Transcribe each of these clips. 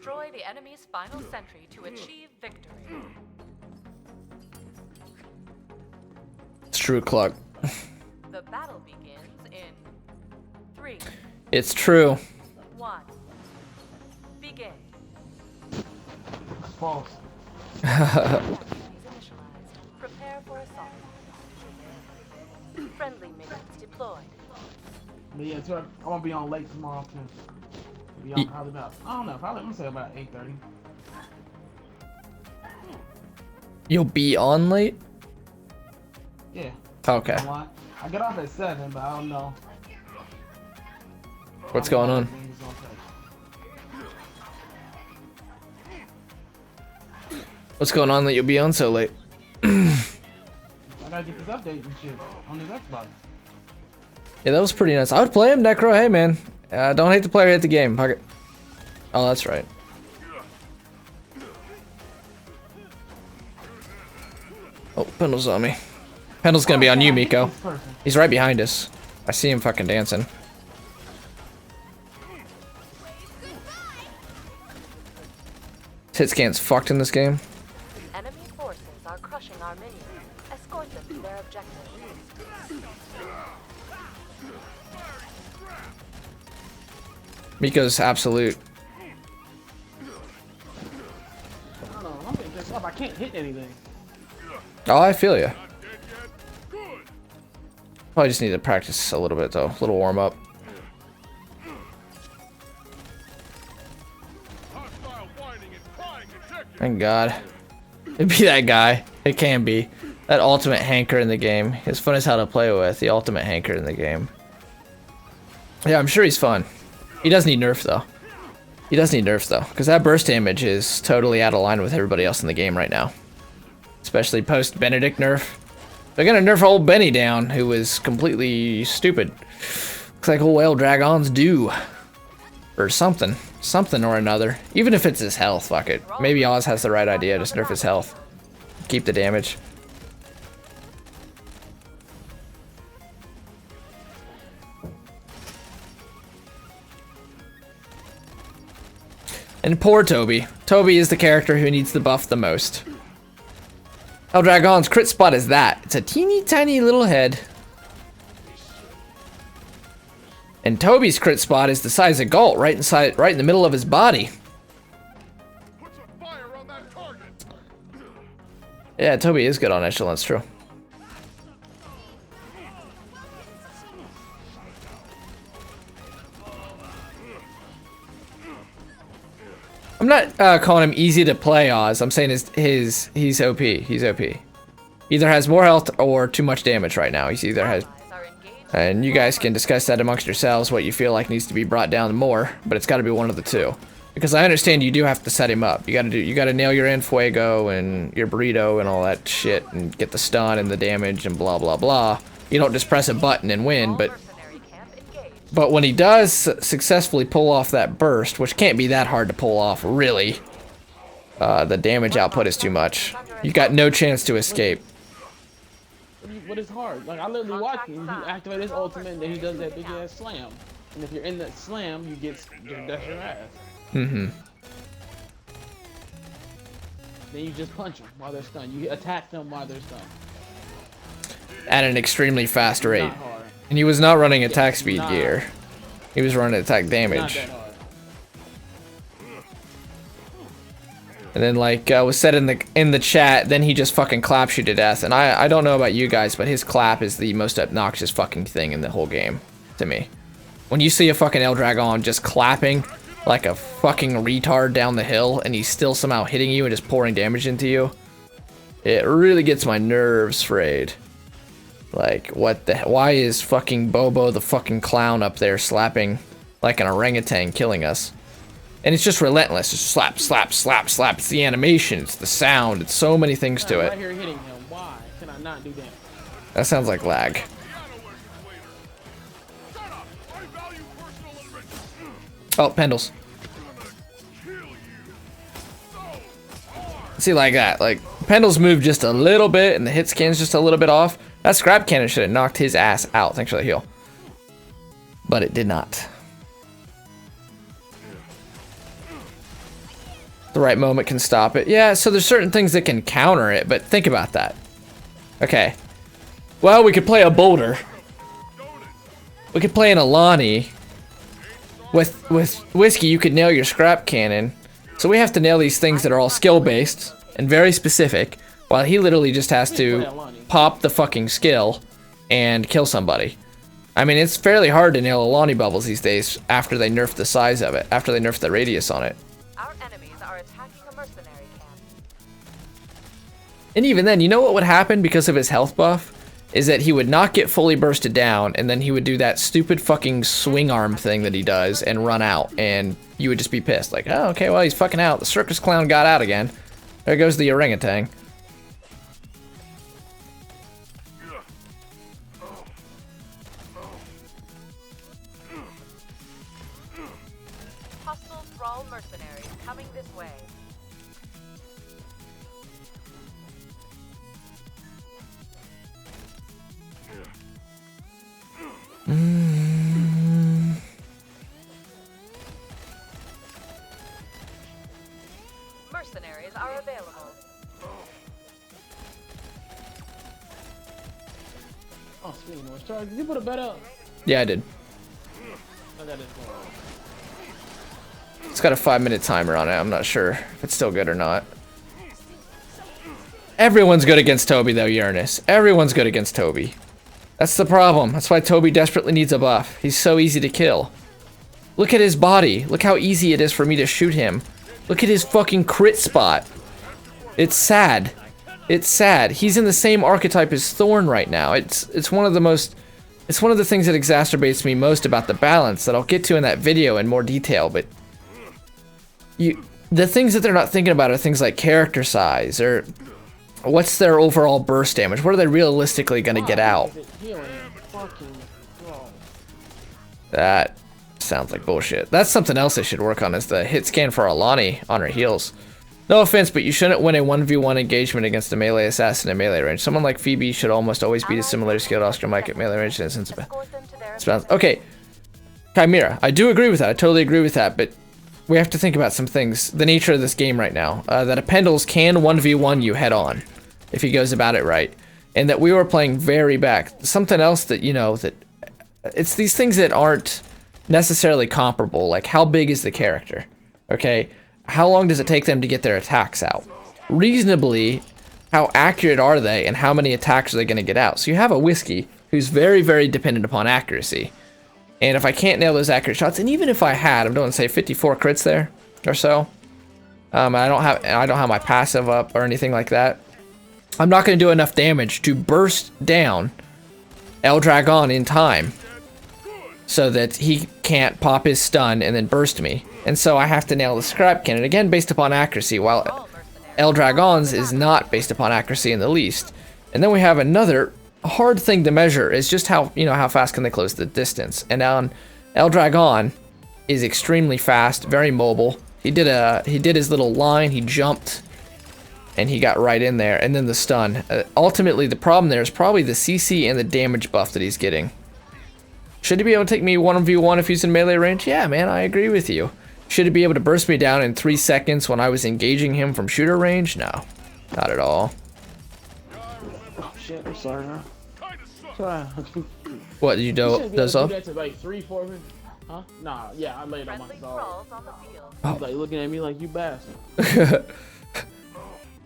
destroy the enemy's final sentry to achieve victory. It's true, Cluck. The battle begins in 3, It's true. 1. Begin. False. Activities initialized. Prepare for assault. Friendly minions deployed. But yeah, so I won't be on late tomorrow too. Be on probably about, I don't know, probably I'm gonna say about 8:30. You'll be on late? Yeah. Okay. You know what? I get off at 7, but I don't know. What's going on? What's going on that you'll be on so late? I gotta get this update and shit on this Xbox. Yeah, that was pretty nice. I would play him, Necro. Hey, man. Don't hate the player, hate the game. Fuck it. Oh, that's right. Oh, Pendle's on me. Pendle's gonna be on you, Miko. He's right behind us. I see him fucking dancing. Hit scan's fucked in this game. Enemy forces are crushing our minions. Escort them to their objective. Miko's absolute. I don't know, I'm getting pissed off. I can't hit anything. Oh, I feel you. Probably just need to practice a little bit though. A little warm up. Thank God. It'd be that guy. It can be. That ultimate hanker in the game. It's fun as hell to play with. The ultimate hanker in the game. Yeah, I'm sure he's fun. He does need nerf though. He does need nerf though. Because that burst damage is totally out of line with everybody else in the game right now. Especially post Benedict nerf. They're gonna nerf old Benny down, who was completely stupid. Looks like old El Dragons do. Or something. Something or another. Even if it's his health, fuck it. Maybe Oz has the right idea, just nerf his health. Keep the damage. And poor Toby. Toby is the character who needs the buff the most. Eldragon's crit spot is that. It's a teeny tiny little head. And Toby's crit spot is the size of Galt, right in the middle of his body. Yeah, Toby is good on Echelon, it's true. I'm not calling him easy to play, Oz. I'm saying he's OP. He's OP. Either has more health or too much damage right now. He's either has, and you guys can discuss that amongst yourselves what you feel like needs to be brought down more. But it's got to be one of the two, because I understand you do have to set him up. You got to nail your Enfuego and your burrito and all that shit and get the stun and the damage and blah blah blah. You don't just press a button and win, but when he does successfully pull off that burst, which can't be that hard to pull off, really, the damage output is too much. You got no chance to escape. What is hard? Like, I literally watch him. He activates his ultimate and then he does that big ass slam. And if you're in that slam, you get that's your ass. Mm-hmm. Then you just punch them while they're stunned. You attack them while they're stunned. At an extremely fast rate. Not hard. And he was not running attack speed gear. He was running attack damage. And then, like was said in the chat, then he just fucking claps you to death. And I don't know about you guys, but his clap is the most obnoxious fucking thing in the whole game to me. When you see a fucking Eldragon just clapping like a fucking retard down the hill, and he's still somehow hitting you and just pouring damage into you, it really gets my nerves frayed. Like, what the? Why is fucking Bobo the fucking clown up there slapping like an orangutan, killing us? And it's just relentless. Just slap, slap, slap, slap. It's the animation, it's the sound, it's so many things to it. Right here hitting him. Why can I not do that? That sounds like lag. Oh, Pendles. See, like that. Like, Pendles moved just a little bit, and the hit scan's just a little bit off. That scrap cannon should have knocked his ass out. Thanks for the heal. But it did not. The right moment can stop it. Yeah, so there's certain things that can counter it, but think about that. Okay. Well, we could play a boulder. We could play an Alani. With Whiskey, you could nail your scrap cannon. So we have to nail these things that are all skill-based and very specific, while he literally just has to pop the fucking skill and kill somebody. I mean, it's fairly hard to nail Alani bubbles these days after they nerfed the size of it, after they nerfed the radius on it. Our enemies are attacking a mercenary camp. And even then, you know what would happen because of his health buff? Is that he would not get fully bursted down, and then he would do that stupid fucking swing arm thing that he does and run out, and you would just be pissed. Like, oh, okay, well, he's fucking out. The circus clown got out again. There goes the orangutan. Hostile thrall mercenaries coming this way. Mercenaries are available. Oh, speaking of which, Charlie, did you put a bet up? Yeah, I did. I got it. It's got a 5-minute timer on it. I'm not sure if it's still good or not. Everyone's good against Toby, though, Uranus. Everyone's good against Toby. That's the problem. That's why Toby desperately needs a buff. He's so easy to kill. Look at his body. Look how easy it is for me to shoot him. Look at his fucking crit spot. It's sad. It's sad. He's in the same archetype as Thorn right now. It's one of the most... It's one of the things that exacerbates me most about the balance that I'll get to in that video in more detail, but... The things that they're not thinking about are things like character size, or... What's their overall burst damage? What are they realistically gonna get out? That sounds like bullshit. That's something else they should work on, is the hit scan for Alani on her heals. No offense, but you shouldn't win a 1v1 engagement against a melee assassin in melee range. Someone like Phoebe should almost always beat a similar skilled Oscar Mike at melee range. Okay, Chimera, I do agree with that. I totally agree with that, but we have to think about some things. The nature of this game right now. That a Pendles can 1v1 you head on, if he goes about it right. And that we were playing very back. Something else that, you know, that... It's these things that aren't necessarily comparable. Like, how big is the character? Okay? How long does it take them to get their attacks out? Reasonably, how accurate are they, and how many attacks are they going to get out? So you have a Whiskey who's very, very dependent upon accuracy. And if I can't nail those accurate shots, and even if I had, I'm doing, say, 54 crits there, or so. I don't have my passive up or anything like that. I'm not going to do enough damage to burst down Eldragon in time, so that he can't pop his stun and then burst me. And so I have to nail the scrap cannon, again based upon accuracy, while Eldragon's is not based upon accuracy in the least. And then we have another hard thing to measure, is just how, you know, how fast can they close the distance. And on Eldragon is extremely fast, very mobile. He did his little line, he jumped, and he got right in there, and then the stun. Ultimately, the problem there is probably the CC and the damage buff that he's getting. Should he be able to take me 1v1 if he's in melee range? Yeah, man, I agree with you. Should he be able to burst me down in 3 seconds when I was engaging him from shooter range? No, not at all. Oh shit, I'm sorry, man. Sorry. What, you does up? To like 3-4 minutes. Huh? Nah, yeah, I laid on my dog. On the field. He's like looking at me like, you bastard.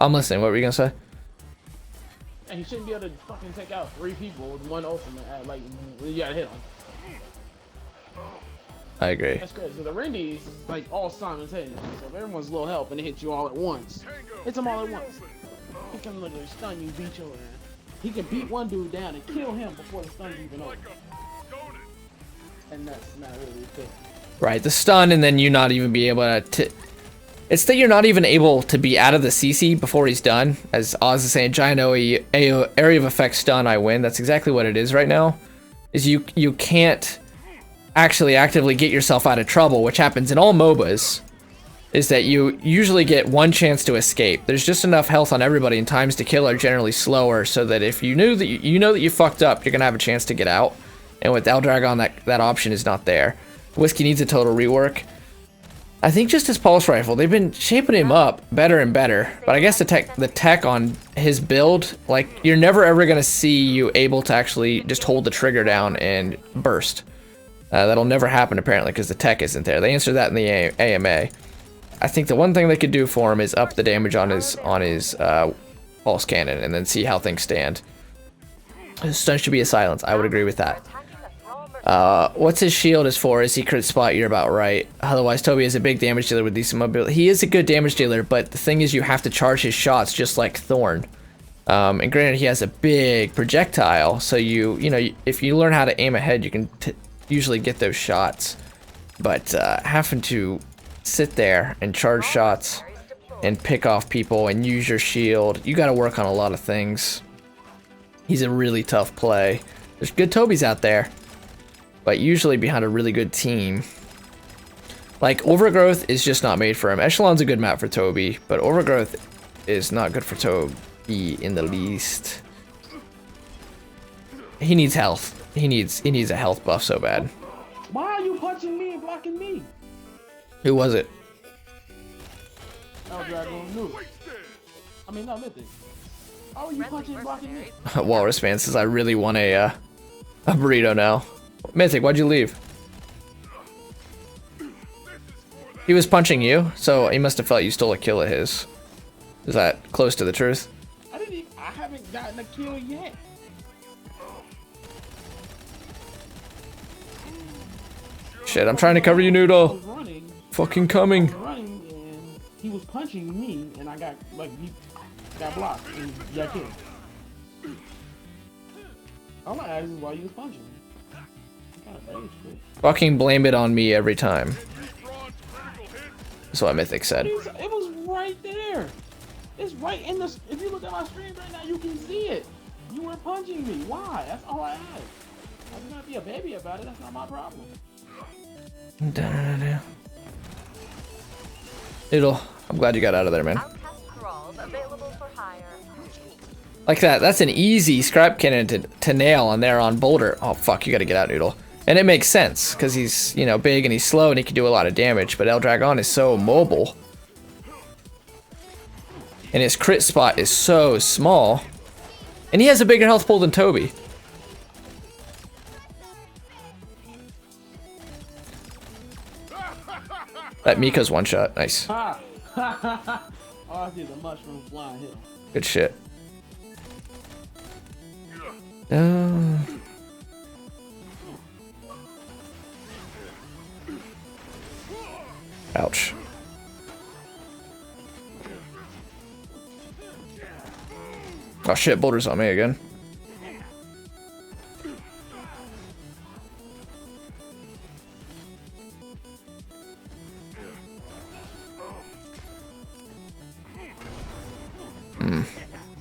I'm listening, what were you gonna say? And he shouldn't be able to fucking take out 3 people with 1 ultimate at, like, you gotta hit him. I agree. That's crazy. So the Rendies, like, all simultaneous. So if everyone's low health and it hits you all at once, hits them all at once. He can literally stun you, beat your ass. He can beat one dude down and kill him before the stun's even over. And that's not really the thing. Right, the stun, and then you not even be able to... It's that you're not even able to be out of the CC before he's done. As Oz is saying, giant area of effect stun, I win. That's exactly what it is right now. Is you can't actually actively get yourself out of trouble, which happens in all MOBAs. Is that you usually get 1 chance to escape. There's just enough health on everybody, and times to kill are generally slower, so that if you knew that you know that you fucked up, you're gonna have a chance to get out. And with Eldragon, that option is not there. Whiskey needs a total rework. I think just his pulse rifle. They've been shaping him up better and better. But I guess the tech on his build, like, you're never ever gonna see you able to actually just hold the trigger down and burst. That'll never happen apparently because the tech isn't there. They answered that in the AMA. I think the one thing they could do for him is up the damage on his pulse cannon and then see how things stand. His stun should be a silence. I would agree with that. What's his shield is for? Is he crit spot? You're about right. Otherwise, Toby is a big damage dealer with decent mobility. He is a good damage dealer, but the thing is you have to charge his shots just like Thorn. And granted, he has a big projectile, so you know, if you learn how to aim ahead, you can usually get those shots. But having to sit there and charge shots and pick off people and use your shield, you got to work on a lot of things. He's a really tough play. There's good Tobys out there, but usually behind a really good team. Like, Overgrowth is just not made for him. Echelon's a good map for Toby, but Overgrowth is not good for Toby in the least. He needs health. He needs a health buff so bad. Why are you punching me and blocking me? Who was it? Eldragon Noob. I mean, no, Mythic. How are you punching and blocking me? Walrus fan says I really want a burrito now. Mythic, why'd you leave? He was punching you, so he must have felt you stole a kill of his. Is that close to the truth? I haven't gotten a kill yet. Shit, I'm trying to cover you, Noodle. Fucking coming. Running and he was punching me, and I got like got blocked and got killed. I'm not asking why you was punching me. Fucking blame it on me every time. That's what Mythic said. It was right there. It's right in the. If you look at my screen right now, you can see it. You were punching me. Why? That's all I asked. I do not be a baby about it. That's not my problem. Noodle, I'm glad you got out of there, man. Like that. That's an easy scrap cannon to nail on there on Boulder. Oh fuck, you gotta get out, Noodle. And it makes sense, because he's, you know, big and he's slow and he can do a lot of damage, but Eldragon is so mobile. And his crit spot is so small. And he has a bigger health pool than Toby. That Miko's one shot. Nice. Oh, I see the mushroom flying here. Good shit. Ouch. Oh shit, Boulder's on me again.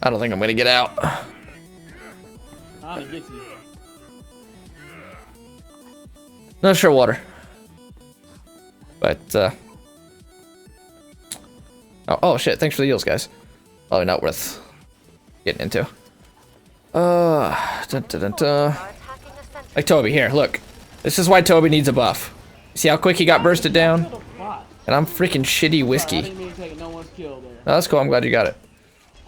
I don't think I'm gonna get out. I'll get you. Not sure water. But, oh shit, thanks for the heals, guys. Probably not worth getting into. Dun, dun, dun, dun. Like Toby, here, look. This is why Toby needs a buff. See how quick he got bursted down? And I'm freaking shitty whiskey. I didn't mean to take no one's kill there. No, that's cool, I'm glad you got it.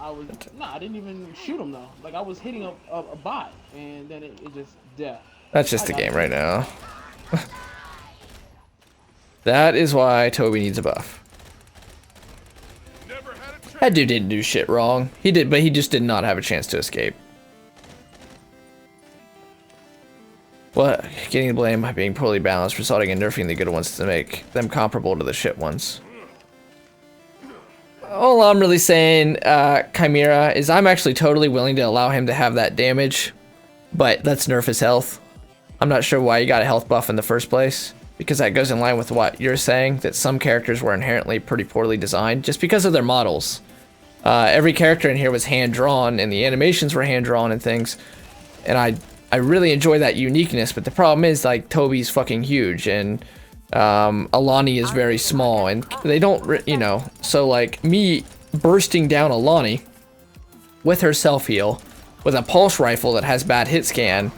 I didn't even shoot him though. Like I was hitting a bot, and then it just death. That's just the game right now. That is why Toby needs a buff. That dude didn't do shit wrong. He did, but he just did not have a chance to escape. Well, getting the blame by being poorly balanced, resulting in nerfing the good ones to make them comparable to the shit ones. All I'm really saying, Chimera, is I'm actually totally willing to allow him to have that damage, but let's nerf his health. I'm not sure why you got a health buff in the first place, because that goes in line with what you're saying, that some characters were inherently pretty poorly designed, just because of their models. Every character in here was hand-drawn, and the animations were hand-drawn and things, and I really enjoy that uniqueness, but the problem is, like, Toby's fucking huge, and Alani is very small, and they don't, you know, so like me bursting down Alani with her self-heal with a pulse rifle that has bad hit scan,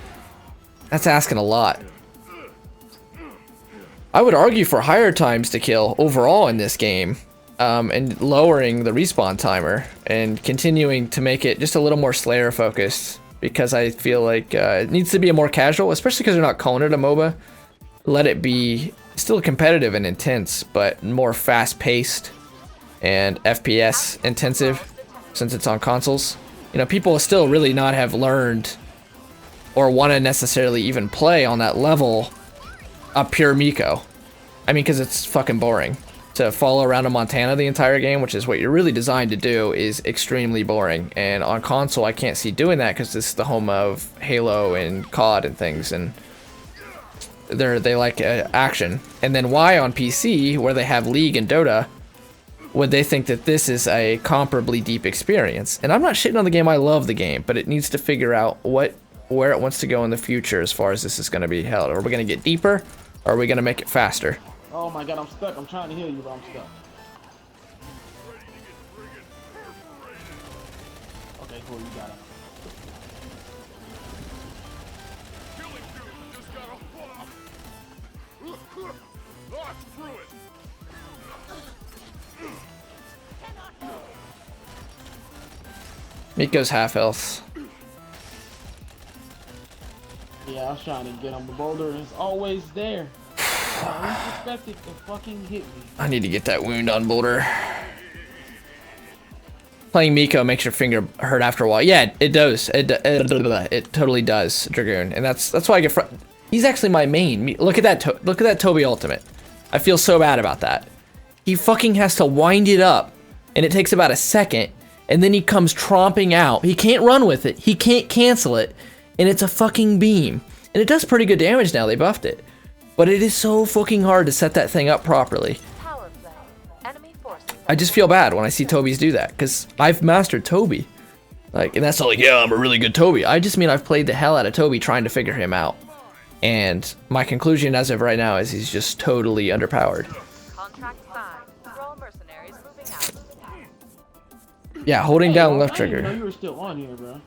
that's asking a lot. I would argue for higher times to kill overall in this game, and lowering the respawn timer and continuing to make it just a little more Slayer focused, because I feel like it needs to be a more casual, especially because they're not calling it a MOBA. Let it be still competitive and intense, but more fast paced and FPS intensive, since it's on consoles. You know, people still really not have learned or want to necessarily even play on that level a pure Miko. I mean, because it's fucking boring. To follow around a Montana the entire game, which is what you're really designed to do, is extremely boring. And on console, I can't see doing that because this is the home of Halo and COD and things, and they like action. And then why on PC, where they have League and Dota, would they think that this is a comparably deep experience? And I'm not shitting on the game, I love the game, but it needs to figure out where it wants to go in the future as far as this is going to be held. Are we going to get deeper, or are we going to make it faster? Oh my god, I'm stuck. I'm trying to heal you, but I'm stuck. Okay, cool, you got it. Miko's half health. Yeah, I was trying to get him. The boulder is always there. I least expect it to fucking hit me. I need to get that wound on Boulder. Playing Miko makes your finger hurt after a while. Yeah, it does. It totally does, Dragoon. And that's why I get he's actually my main. Look at that. Look at that Toby ultimate. I feel so bad about that. He fucking has to wind it up, and it takes about a second, and then he comes tromping out. He can't run with it. He can't cancel it, and it's a fucking beam. And it does pretty good damage now. They buffed it. But it is so fucking hard to set that thing up properly. Power play. Enemy forces. I just feel bad when I see Toby's do that, because I've mastered Toby. Like, and that's not like, yeah, I'm a really good Toby. I just mean I've played the hell out of Toby trying to figure him out. And my conclusion as of right now is he's just totally underpowered. Contract signed. Roll mercenaries moving out. Yeah, holding down left I didn't trigger. know you were still on here, bro.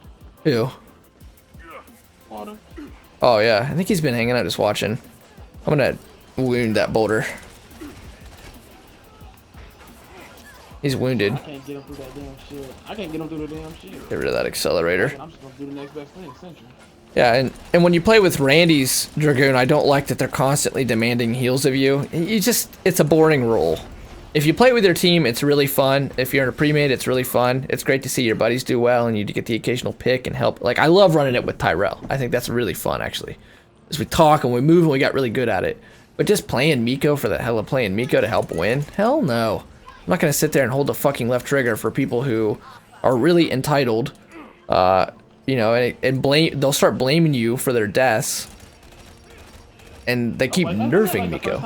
Who? Water. Oh yeah, I think he's been hanging out just watching. I'm gonna wound that Boulder. He's wounded. I can't get him through that damn shit. I can't get him through the damn shit. Get rid of that accelerator. I'm just gonna do the next best thing, Sentry. Yeah, and when you play with Randy's Dragoon, I don't like that they're constantly demanding heals of you. It's a boring role. If you play with your team, it's really fun. If you're in a pre-made, it's really fun. It's great to see your buddies do well and you get the occasional pick and help. Like, I love running it with Tyrell. I think that's really fun, actually. As we talk and we move and we got really good at it. But just playing Miko for the hell of playing Miko to help win? Hell no. I'm not going to sit there and hold the fucking left trigger for people who are really entitled. You know, and they'll start blaming you for their deaths. And they keep nerfing Miko.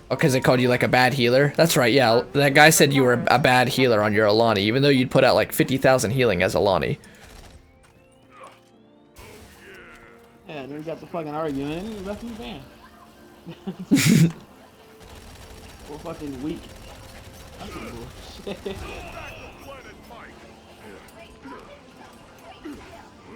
Oh, because they called you like a bad healer? That's right, yeah. That guy said you were a bad healer on your Alani, even though you'd put out like 50,000 healing as Alani. Yeah, and we got the fucking argument and he left me banned. We're fucking weak. That's some bullshit.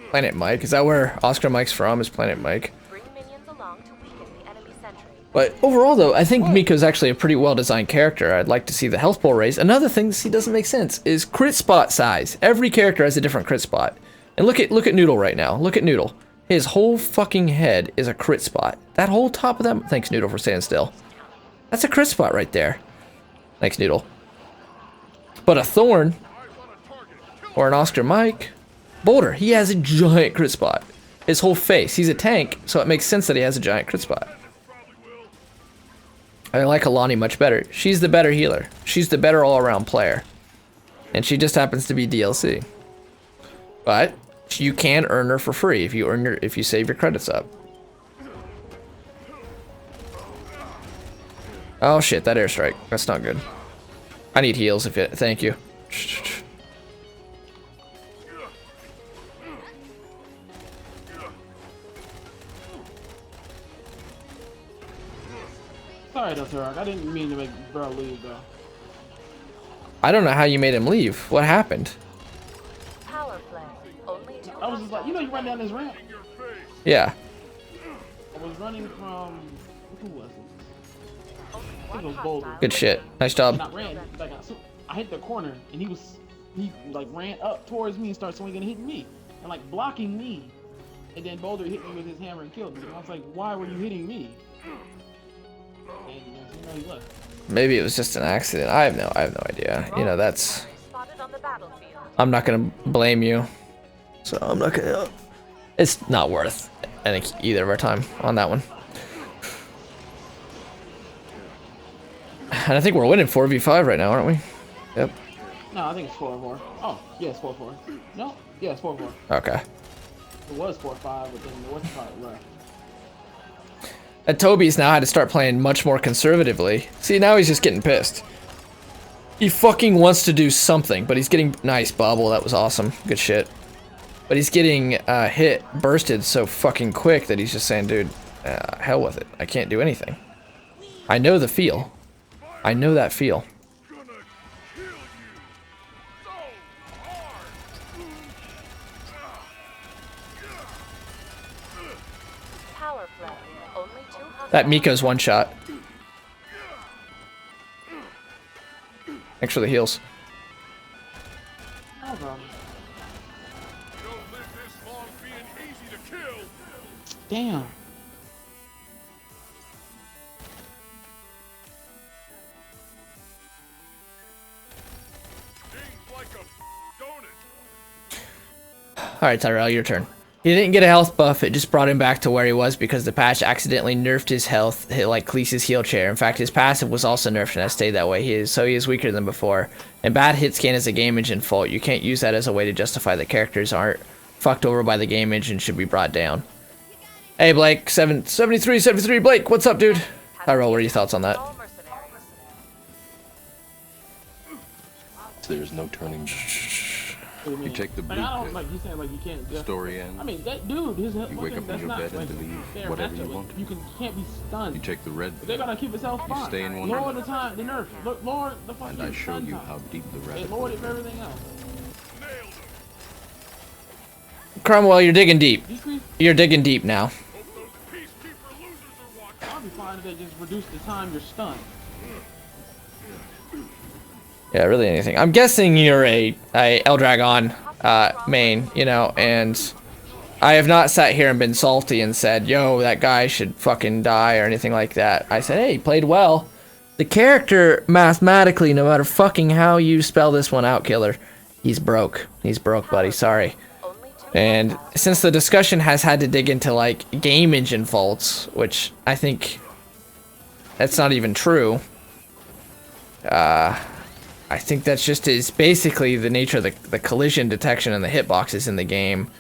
Planet Mike, is that where Oscar Mike's from? Is Planet Mike? Bring minions along to weaken the enemy sentry. But overall, though, I think Miko's actually a pretty well-designed character. I'd like to see the health pool raised. Another thing to see doesn't make sense is crit spot size. Every character has a different crit spot. And look at Noodle right now. Look at Noodle. His whole fucking head is a crit spot. That whole top of them. Thanks, Noodle, for staying still. That's a crit spot right there. Thanks, Noodle. But a Thorn or an Oscar Mike, Boulder, he has a giant crit spot. His whole face. He's a tank, so it makes sense that he has a giant crit spot. I like Alani much better. She's the better healer. She's the better all-around player. And she just happens to be DLC. But you can earn her for free if you save your credits up. Oh shit, that airstrike. That's not good. I need heals if it. Thank you. Sorry, Dr. I didn't mean to make bro leave though. I don't know how you made him leave. What happened? Power play. Only two. I was just like, you know, you run down this ramp. Yeah. I was running from Who was it? Only I think it one was Boulder. hostile Good shit. Nice And job. I ran, like I hit the corner, and he like ran up towards me and started swinging and hitting me, and like blocking me. And then Boulder hit me with his hammer and killed me. And I was like, why were you hitting me? And he left. Maybe it was just an accident. I have no idea. You know, that's. spotted on the battlefield. I'm not gonna blame you. So I'm not gonna. It's not worth any either of our time on that one. And I think we're winning 4v5 right now, aren't we? Yep. No, I think it's 4-4. Oh, yeah, it's 4-4. No, yeah, it's 4-4. Okay. It was 4-5, but then the West part left. And Toby's now had to start playing much more conservatively. See, now he's just getting pissed. He fucking wants to do something, but he's getting... Nice, Bobble, that was awesome. Good shit. But he's getting bursted so fucking quick that he's just saying, dude, hell with it. I can't do anything. I know the feel. I know that feel. Power play. Only 2 hostiles. That Miko's one shot. Thanks for the heals. No problem. Damn. Alright, Tyrell, your turn. He didn't get a health buff, it just brought him back to where he was because the patch accidentally nerfed his health, like Khaleesi's heal chair. In fact, his passive was also nerfed and has stayed that way. He is weaker than before. And bad hit scan is a game engine fault. You can't use that as a way to justify that characters aren't fucked over by the game engine should be brought down. Hey Blake, 7373 Blake, what's up, dude? Tyrell, what are your thoughts on that? All mercenaries. There's no turning back. You take the blue Like, I don't pill. like you saying like you can't just. Story ends. I mean that dude, his You wake up in that's your not, bed like, and believe fair whatever you matchup. want. You can't be stunned. You take the red They're pill, gonna keep itself You fine. stay in one Lower room. the time, the nerf. Lower the fucking and I show stun you time. how deep the They rabbit hole lowered it is. for everything else. Cromwell, you're digging deep. Decrease. You're digging deep now. I'll be fine if they just reduce the time you're stunned. Yeah, really anything. I'm guessing you're a Eldragon main, you know, and I have not sat here and been salty and said, yo, that guy should fucking die or anything like that. I said, hey, he played well. The character, mathematically, no matter fucking how you spell this one out, Killer, he's broke. He's broke, buddy. Sorry. Only 2 And hostiles. since the discussion has had to dig into, like, game engine faults, which I think that's not even true, I think that's just is basically the nature of the collision detection and the hitboxes in the game.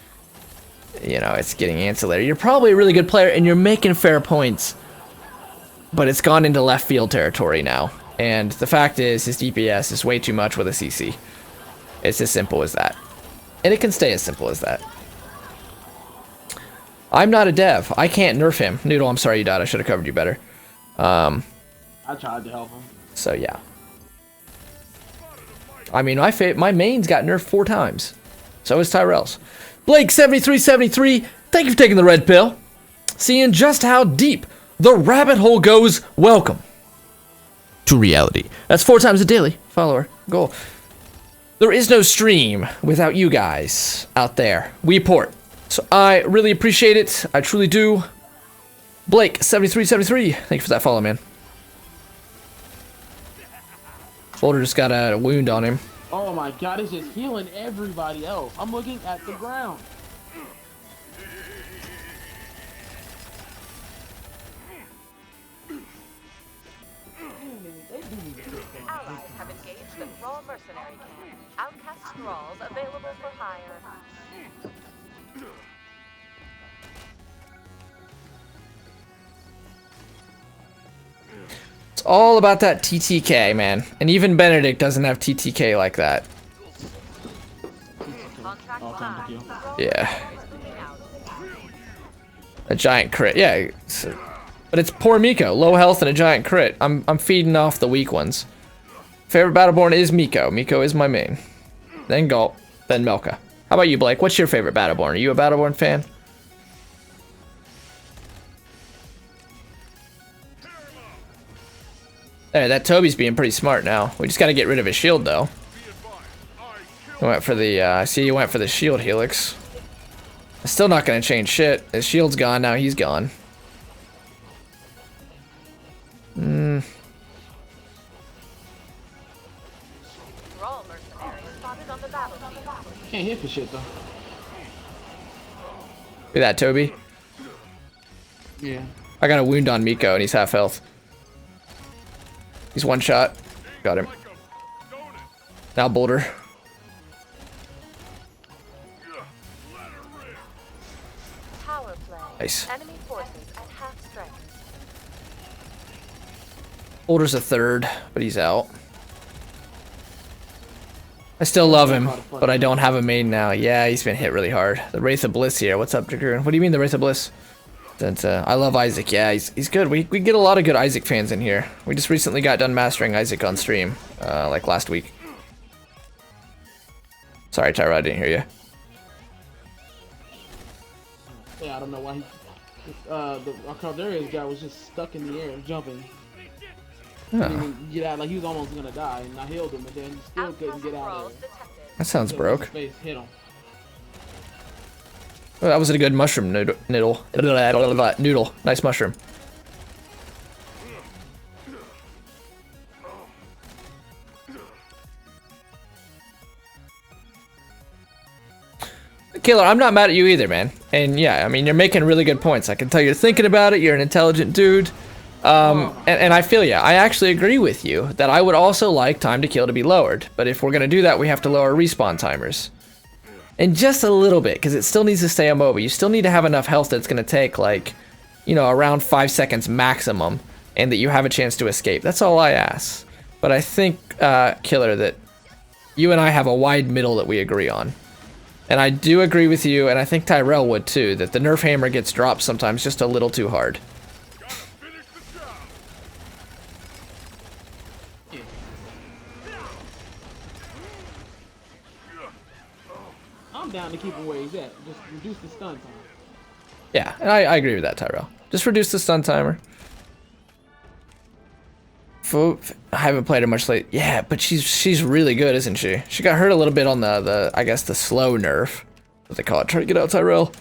You know, it's getting ancillary. You're probably a really good player and you're making fair points, but it's gone into left field territory now. And the fact is, his DPS is way too much with a CC. It's as simple as that. And it can stay as simple as that. I'm not a dev. I can't nerf him. Noodle, I'm sorry you died. I should have covered you better. I tried to help him. So yeah. I mean, my main's got nerfed 4 times. So is Tyrell's. Blake7373, thank you for taking the red pill. Seeing just how deep the rabbit hole goes, welcome to reality. That's 4 times a daily follower goal. There is no stream without you guys out there. We port. So I really appreciate it. I truly do. Blake7373, thank you for that follow, man. Boulder just got a wound on him. Oh my god, it's just healing everybody else. I'm looking at the ground. Allies have engaged the Thrall mercenary camp. Outcast thralls available for hire. It's all about that TTK, man. And even Benedict doesn't have TTK like that. Contract Oh, signed. thank you. Thrall Yeah. mercenaries moving out. A giant crit. Yeah. But it's poor Miko. Low health and a giant crit. I'm feeding off the weak ones. Favorite Battleborn is Miko. Miko is my main. Then Gulp. Then Melka. How about you, Blake? What's your favorite Battleborn? Are you a Battleborn fan? Hey, that Toby's being pretty smart now. We just got to get rid of his shield, though. He went for the, I see he went for the shield helix. It's still not going to change shit. His shield's gone, now he's gone. Thrall mercenary spotted on the battlefield. Can't hit for shit though. Look at that, Toby. Yeah. I got a wound on Miko, and he's half health. He's one shot. Got him. Now Boulder. Power play. Nice. Enemy forces at half strength. Boulder's a third, but he's out. I still love him, but I don't have a main now. Yeah, he's been hit really hard. The Wraith of Bliss here. What's up, Dragoon? What do you mean the Wraith of Bliss? I love Isaac. Yeah, he's good. We get a lot of good Isaac fans in here. We just recently got done mastering Isaac on stream, like last week. Sorry, Tyra, I didn't hear you. Yeah, I don't know why he. The Calderius guy was just stuck in the air, jumping. Didn't even get out, like he was almost gonna die, and I healed him, and then he still couldn't get out of there. That sounds broke. Face hit him. Oh, that was a good mushroom noodle. Noodle. Nice mushroom. Killer, I'm not mad at you either, man. And yeah, I mean, you're making really good points. I can tell you're thinking about it. You're an intelligent dude. And I feel I actually agree with you that I would also like time to kill to be lowered. But if we're going to do that, we have to lower respawn timers. And just a little bit, because it still needs to stay immobile. You still need to have enough health that it's going to take, like, you know, around 5 seconds maximum, and that you have a chance to escape. That's all I ask. But I think, Killer, that you and I have a wide middle that we agree on. And I do agree with you, and I think Tyrell would too, that the Nerf hammer gets dropped sometimes just a little too hard. I'm down to keep him where he's at. Just reduce the stun time. Yeah, and I agree with that, Tyrell. Just reduce the stun timer. I haven't played her much late. Yeah, but she's really good, isn't she? She got hurt a little bit on the I guess the slow nerf, what they call it. Try to get out, Tyrell.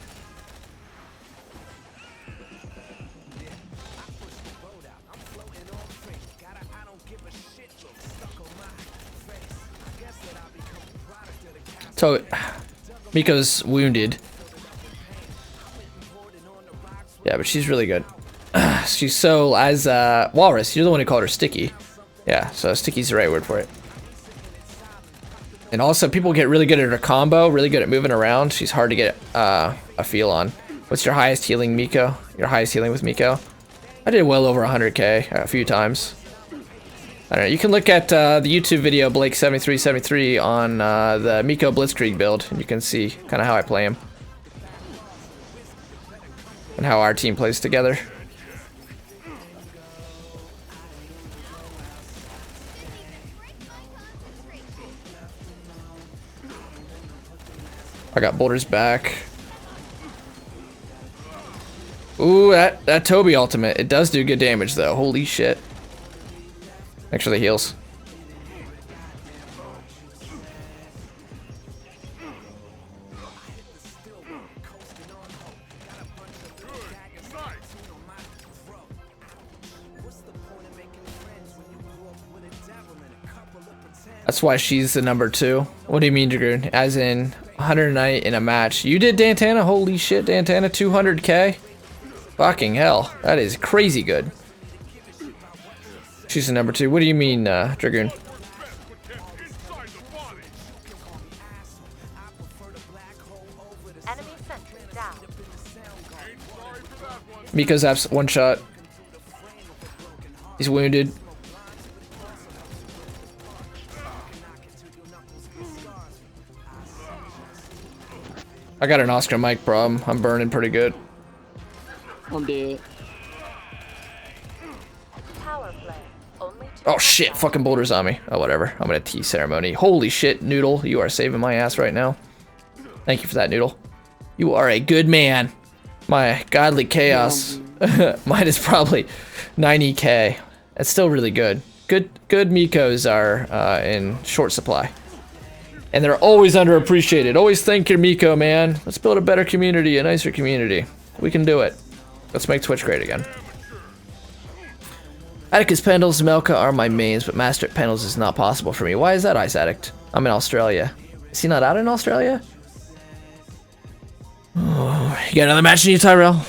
So, Miko's wounded. Yeah, but she's really good. She's so, as Walrus, you're the one who called her Sticky. Yeah, so Sticky's the right word for it. And also, people get really good at her combo, really good at moving around. She's hard to get a feel on. What's your highest healing, Miko? Your highest healing with Miko? I did well over 100k a few times. I don't know, you can look at the YouTube video Blake7373 on the Miko Blitzkrieg build, and you can see kind of how I play him. And how our team plays together. I got Boulder's back. Ooh, that Toby ultimate. It does do good damage though. Holy shit. Thanks for the heals. That's why she's the number 2. What do you mean, Dragoon? As in 100 in a match. You did Dantana? Holy shit, Dantana, 200k? Fucking hell. That is crazy good. She's the number 2. What do you mean, Dragoon? Enemy sentry down. Miko's apps one shot. He's wounded. I got an Oscar mic problem. I'm burning pretty good. I'm dead. Power play. Only Oh shit, fucking Boulder's on me. Oh, whatever. I'm gonna tea ceremony. Holy shit, Noodle. You are saving my ass right now. Thank you for that, Noodle. You are a good man. My godly chaos. Mine is probably 90k. That's still really good. Good Mikos are in short supply. And they're always underappreciated. Always thank your Miko, man. Let's build a better community, a nicer community. We can do it. Let's make Twitch great again. Atticus Pendles and Melka are my mains, but Master at Pendles is not possible for me. Why is that, Ice Addict? I'm in Australia. Is he not out in Australia? Oh, you got another match in you, Tyrell?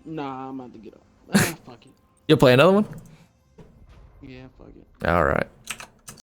Nah, I'm about to get up. Fuck it. You'll play another one? Yeah, fuck it. Alright.